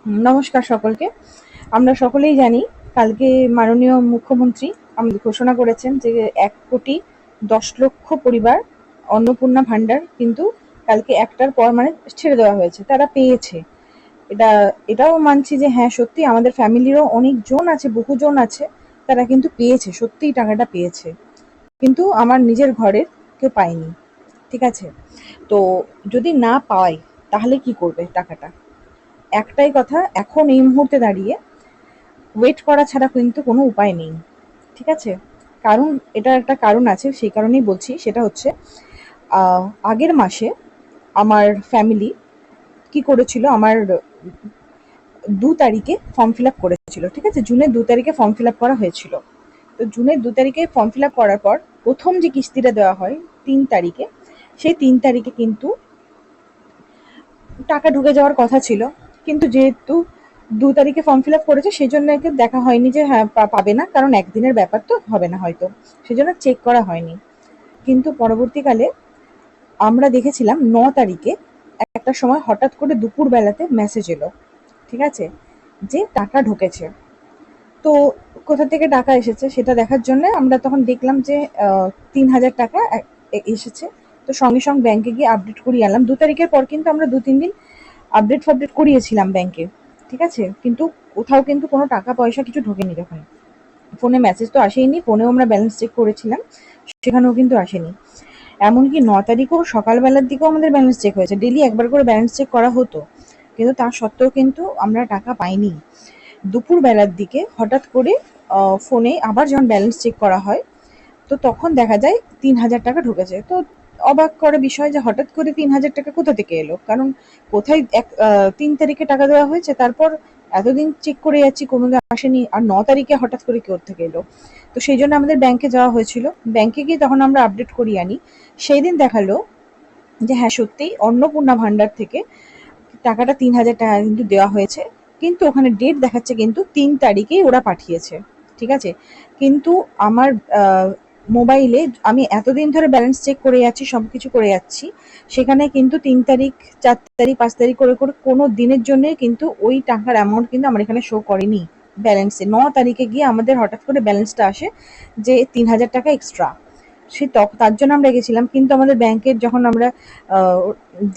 নমস্কার সকলকে। আমরা সকলেই জানি কালকে মাননীয় মুখ্যমন্ত্রী আমাদের ঘোষণা করেছেন যে ১,১০,০০,০০০ পরিবার অন্নপূর্ণা ভাণ্ডার কিন্তু কালকে একটার পর মানে ছেড়ে দেওয়া হয়েছে, তারা পেয়েছে। এটা এটাও মানছি যে হ্যাঁ সত্যি আমাদের ফ্যামিলিরও অনেকজন আছে, বহুজন আছে তারা কিন্তু পেয়েছে, সত্যিই টাকাটা পেয়েছে, কিন্তু আমার নিজের ঘরের কেউ পায়নি। ঠিক আছে, তো যদি না পায় তাহলে কি করবে টাকাটা? একটাই কথা, এখন এই মুহূর্তে দাঁড়িয়ে ওয়েট করা ছাড়া কিন্তু কোনো উপায় নেই। ঠিক আছে, কারণ এটা একটা কারণ আছে, সেই কারণেই বলছি। সেটা হচ্ছে আহ, আগের মাসে আমার ফ্যামিলি কি করেছিল, আমার ২ তারিখে ফর্ম ফিল আপ করেছিল। ঠিক আছে, জুনের ২ তারিখে ফর্ম ফিল আপ করা হয়েছিল। তো জুনের ২ তারিখে ফর্ম ফিল আপ করার পর প্রথম যে কিস্তিটা দেওয়া হয় ৩ তারিখে, সেই ৩ তারিখে কিন্তু টাকা ঢুকে যাওয়ার কথা ছিল, কিন্তু যেহেতু ২ তারিখে ফর্ম ফিল আপ করেছে সেই জন্য একে দেখা হয়নি যে হ্যাঁ পাবে না, কারণ একদিনের ব্যাপার তো হবে না হয়তো, সেই জন্য চেক করা হয়নি। কিন্তু পরবর্তীকালে আমরা দেখেছিলাম ৯ তারিখে একটা সময় হঠাৎ করে দুপুর বেলাতে মেসেজ এলো, ঠিক আছে, যে টাকা ঢুকেছে। তো কোথা থেকে টাকা এসেছে সেটা দেখার জন্য আমরা তখন দেখলাম যে ৩,০০০ টাকা এসেছে। তো সঙ্গে সঙ্গে ব্যাংকে গিয়ে আপডেট করিয়ে আনলাম। ২ তারিখের পর কিন্তু আমরা ২-৩ দিন আপডেট ফাপডেট করিয়েছিলাম ব্যাংকে। ঠিক আছে, কিন্তু কোথাও কিন্তু কোনো টাকা পয়সা কিছু ঢোকেনি। যখন ফোনে মেসেজ তো আসেইনি, ফোনেও আমরা ব্যালেন্স চেক করেছিলাম, সেখানেও কিন্তু আসেনি। এমনকি ৯ তারিখেও সকালবেলার দিকেও আমাদের ব্যালেন্স চেক হয়েছে, ডেলি একবার করে ব্যালেন্স চেক করা হতো, কিন্তু তা সত্ত্বেও কিন্তু আমরা টাকা পাইনি। দুপুর বেলার দিকে হঠাৎ করে ফোনে আবার যখন ব্যালেন্স চেক করা হয়, তো তখন দেখা যায় ৩,০০০ টাকা ঢুকেছে। তো অবাক করে বিষয় যে হঠাৎ করে ৩,০০০ টাকা কোথা থেকে এলো, কারণ কোথায় ৩ তারিখে টাকা দেওয়া হয়েছে, তারপর এতদিন চেক করে যাচ্ছি কোনো আসেনি, আর ৯ তারিখে হঠাৎ করে থেকে এলো। তো সেই জন্য আমাদের ব্যাংকে যাওয়া হয়েছিল, ব্যাংকে গিয়ে তখন আমরা আপডেট করিয়ে আনি। সেই দিন দেখালো যে হ্যাঁ সত্যিই অন্নপূর্ণা ভান্ডার থেকে টাকাটা ৩,০০০ টাকা কিন্তু দেওয়া হয়েছে, কিন্তু ওখানে ডেট দেখাচ্ছে কিন্তু ৩ তারিখেই ওরা পাঠিয়েছে। ঠিক আছে, কিন্তু আমার মোবাইলে আমি এতদিন ধরে ব্যালেন্স চেক করে যাচ্ছি, সব কিছু করে যাচ্ছি, সেখানে কিন্তু ৩ তারিখ, ৪ তারিখ, ৫ তারিখ করে করে কোনো দিনের জন্য কিন্তু ওই টাকার অ্যামাউন্ট কিন্তু আমার এখানে শো করেনি ব্যালেন্সে। ৯ তারিখে গিয়ে আমাদের হঠাৎ করে ব্যালেন্সটা আসে যে ৩,০০০ টাকা এক্সট্রা। সে তার জন্য আমরা গেছিলাম, কিন্তু আমাদের ব্যাংকের যখন আমরা আহ,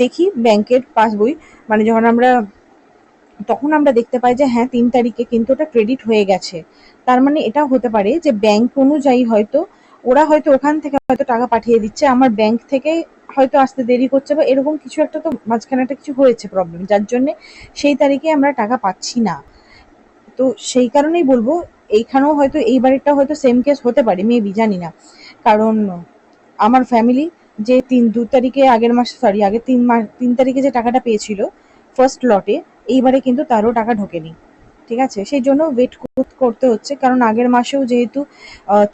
দেখি ব্যাংকের পাসবই, মানে যখন আমরা তখন আমরা দেখতে পাই যে হ্যাঁ ৩ তারিখে কিন্তু ওটা ক্রেডিট হয়ে গেছে। তার মানে এটাও হতে পারে যে ব্যাংক অনুযায়ী হয়তো ওরা হয়তো ওখান থেকে হয়তো টাকা পাঠিয়ে দিচ্ছে, আমার ব্যাংক থেকে হয়তো আসতে দেরি করছে, বা এরকম কিছু একটা তো মাঝখানে একটা কিছু হয়েছে প্রবলেম, যার জন্য সেই তারিখে আমরা টাকা পাচ্ছি না। তো সেই কারণেই বলবো এইখানেও হয়তো এই বাড়িটা হয়তো সেম কেস হতে পারে, মেবি, জানি না। কারণ আমার ফ্যামিলি যে ২ তারিখে আগের মাসে, সরি আগের ৩ তারিখে যে টাকাটা পেয়েছিল ফার্স্ট লটে, এইবারে কিন্তু তারও টাকা ঢোকেনি। ঠিক আছে, সেই জন্য ওয়েট করতে হচ্ছে, কারণ আগের মাসেও যেহেতু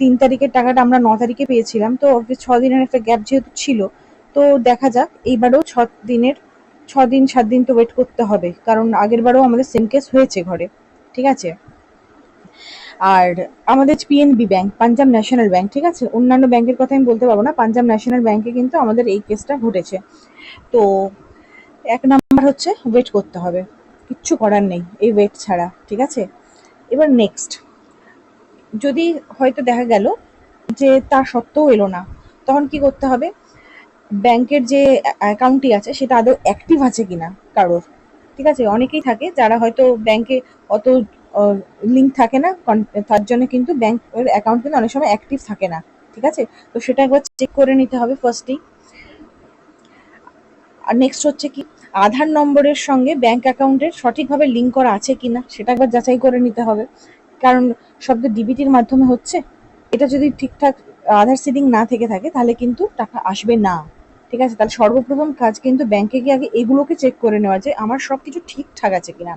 ৩ তারিখের টাকাটা আমরা ৯ তারিখে পেয়েছিলাম, তো ৬ দিনের একটা গ্যাপ যেহেতু ছিল, তো দেখা যাক এইবারেও ৬ দিনের, ৬ দিন ৭ দিন তো ওয়েট করতে হবে, কারণ আগের বারেও আমাদের সেম কেস হয়েছে ঘরে। ঠিক আছে, আর আমাদের PNB bank, Punjab national bank, ঠিক আছে, অন্যান্য ব্যাংকের কথা আমি বলতে পারবো না, পাঞ্জাব ন্যাশনাল ব্যাংকে কিন্তু আমাদের এই কেসটা ঘটেছে। তো ১ নাম্বার হচ্ছে ওয়েট করতে হবে, কিচ্ছু করার নেই এই ওয়েট ছাড়া। ঠিক আছে, এবার নেক্সট, যদি হয়তো দেখা গেল যে তা সত্ত্বেও এলো না, তখন কি করতে হবে? ব্যাংকের যে অ্যাকাউন্টটি আছে সেটা আদৌ অ্যাক্টিভ আছে কিনা কারোর। ঠিক আছে, অনেকেই থাকে যারা হয়তো ব্যাংকে অত লিঙ্ক থাকে না, তার জন্য কিন্তু ব্যাংকের অ্যাকাউন্ট কিন্তু অনেক সময় অ্যাক্টিভ থাকে না। ঠিক আছে, তো সেটা একবার চেক করে নিতে হবে ফার্স্টেই। আর নেক্সট হচ্ছে কি, আধার নম্বরের সঙ্গে ব্যাংক অ্যাকাউন্টের সঠিকভাবে লিঙ্ক করা আছে কিনা সেটা একবার যাচাই করে নিতে হবে, কারণ সব তো ডিবিটির মাধ্যমে হচ্ছে। এটা যদি ঠিকঠাক আধার সিডিং না থেকে থাকে তাহলে কিন্তু টাকা আসবে না। ঠিক আছে, তাহলে সর্বপ্রথম কাজ কিন্তু ব্যাংকে গিয়ে আগে এগুলোকে চেক করে নেওয়া যে আমার সবকিছু ঠিকঠাক আছে কিনা,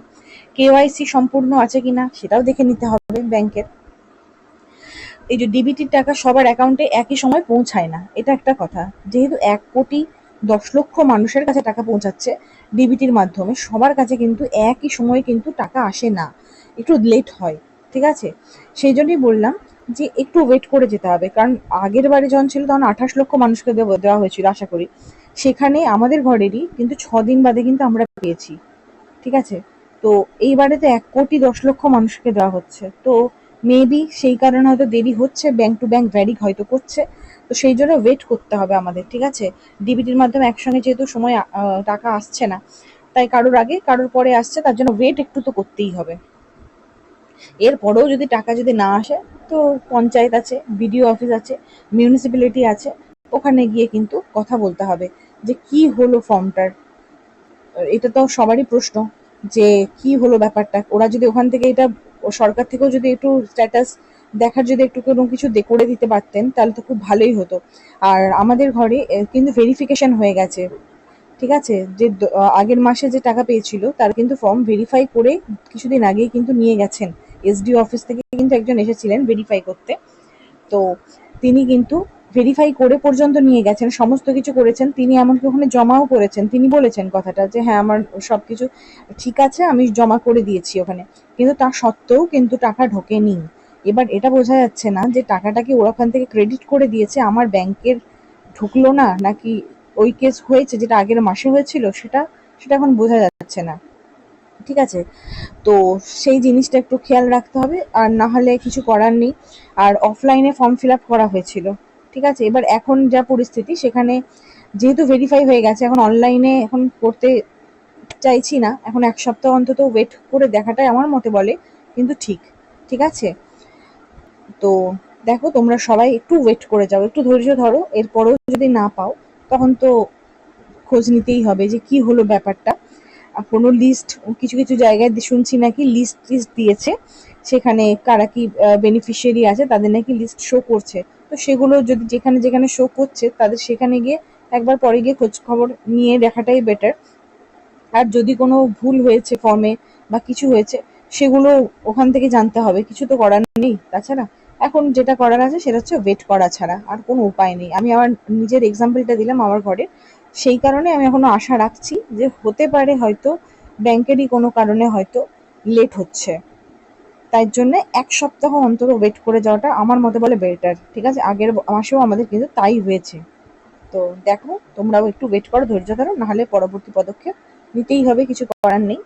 কেওয়াইসি সম্পূর্ণ আছে কিনা সেটাও দেখে নিতে হবে ব্যাংকের। এই যে ডিবিটির টাকা সবার অ্যাকাউন্টে একই সময় পৌঁছায় না, এটা একটা কথা। যেহেতু ১,১০,০০,০০০ মানুষের কাছে টাকা পৌঁছাচ্ছে ডিবিটির মাধ্যমে, সবার কাছে কিন্তু একই সময়ে কিন্তু টাকা আসে না, একটু লেট হয়। ঠিক আছে, সেই জন্যই বললাম যে একটু ওয়েট করে যেতে হবে, কারণ আগের বারে যখন ছিল তখন ২৮ লক্ষ মানুষকে দেওয়া হয়েছিল আশা করি, সেখানে আমাদের ঘরেরই কিন্তু ৬ দিন বাদে কিন্তু আমরা পেয়েছি। ঠিক আছে, তো এইবারে তো 1,10,00,000 মানুষকে দেওয়া হচ্ছে, তো মেবি সেই কারণে হয়তো দেরি হচ্ছে, ব্যাংক টু ব্যাংক ভ্যারি হয়তো করছে, তো সেই জন্য ওয়েট করতে হবে আমাদের, ঠিক আছে। ডিবিটির মাধ্যমে একসঙ্গে যেহেতু সময় টাকা আসছে না, তাই কারোর আগে কারোর পরে আসছে, তার জন্য ওয়েট একটু তো করতেই হবে। এরপরেও যদি টাকা যদি না আসে, তো পঞ্চায়েত আছে, বিডিও অফিস আছে, মিউনিসিপ্যালিটি আছে, ওখানে গিয়ে কিন্তু কথা বলতে হবে যে কি হলো ফর্মটার। এটা তো সবারই প্রশ্ন যে কি হলো ব্যাপারটা। ওরা যদি ওখান থেকে এটা, সরকার থেকেও যদি একটু স্ট্যাটাস দেখার যদি একটু কোনো কিছু করে দিতে পারতেন, তাহলে তো খুব ভালোই হতো। আর আমাদের ঘরে কিন্তু ভেরিফিকেশন হয়ে গেছে, ঠিক আছে। যে আগের মাসে যে টাকা পেয়েছিল তার কিন্তু ফর্ম ভেরিফাই করে কিছুদিন আগেই কিন্তু নিয়ে গেছেন। এসডিও অফিস থেকে কিন্তু একজন এসেছিলেন ভেরিফাই করতে, তো তিনি কিন্তু ভেরিফাই করে পর্যন্ত নিয়ে গেছেন, সমস্ত কিছু করেছেন। তিনি এমনকি ওখানে জমাও করেছেন, তিনি বলেছেন কথাটা যে হ্যাঁ আমার সবকিছু ঠিক আছে, আমি জমা করে দিয়েছি ওখানে। কিন্তু তা সত্ত্বেও কিন্তু টাকা ঢোকেনি। এবার এটা বোঝা যাচ্ছে না যে টাকাটা কি ওরা ওখান থেকে ক্রেডিট করে দিয়েছে, আমার ব্যাংকের ঢুকলো না, নাকি ওই কেস হয়েছে যেটা আগের মাসে হয়েছিল, সেটা সেটা এখন বোঝা যাচ্ছে না, ঠিক আছে। তো সেই জিনিসটা একটু খেয়াল রাখতে হবে, আর না হলে কিছু করার নেই। আর অফলাইনে ফর্ম ফিল আপ করা হয়েছিল, ঠিক আছে। এবার এখন যা পরিস্থিতি, সেখানে যেহেতু ভেরিফাই হয়ে গেছে, এখন অনলাইনে এখন করতে চাইছি না, এখন 1 সপ্তাহ অন্তত ওয়েট করে দেখাটাই আমার মতে বলে কিন্তু ঠিক, ঠিক আছে। তো দেখো, তোমরা সবাই একটু ওয়েট করে যাও, একটু ধৈর্য ধরো, এরপরেও যদি না পাও তখন তো খোঁজ নিতেই হবে যে কি হলো ব্যাপারটা। কোনো লিস্ট, কিছু কিছু জায়গায় শুনছি নাকি লিস্ট টিস্ট দিয়েছে, সেখানে কারা কি বেনিফিশিয়ারি আছে তাদের নাকি লিস্ট শো করছে। তো সেগুলো যদি যেখানে যেখানে শো করছে, তাদের সেখানে গিয়ে একবার পরে গিয়ে খোঁজ খবর নিয়ে দেখাটাই বেটার। আর যদি কোনো ভুল হয়েছে ফর্মে বা কিছু হয়েছে, সেগুলো ওখান থেকে জানতে হবে, কিছু তো করার নেই তাছাড়া। এখন যেটা করার আছে সেটা হচ্ছে ওয়েট করা ছাড়া আর কোনো উপায় নেই। আমি আমার নিজের এক্সাম্পলটা দিলাম আমার ঘরে, সেই কারণে আমি এখনো আশা রাখছি যে হতে পারে হয়তো ব্যাংকেরই কোনো কারণে হয়তো লেট হচ্ছে। তাই জন্য 1 সপ্তাহ অন্তর ওয়েট করে যাওয়াটা আমার মতে বলে বেটার, ঠিক আছে। আগের মাসেও আমাদের কিন্তু তাই হয়েছে। তো দেখো, তোমরাও একটু ওয়েট করো, ধৈর্য ধরো, নাহলে পরবর্তী পদক্ষেপ নিতেই হবে, কিছু করার নেই।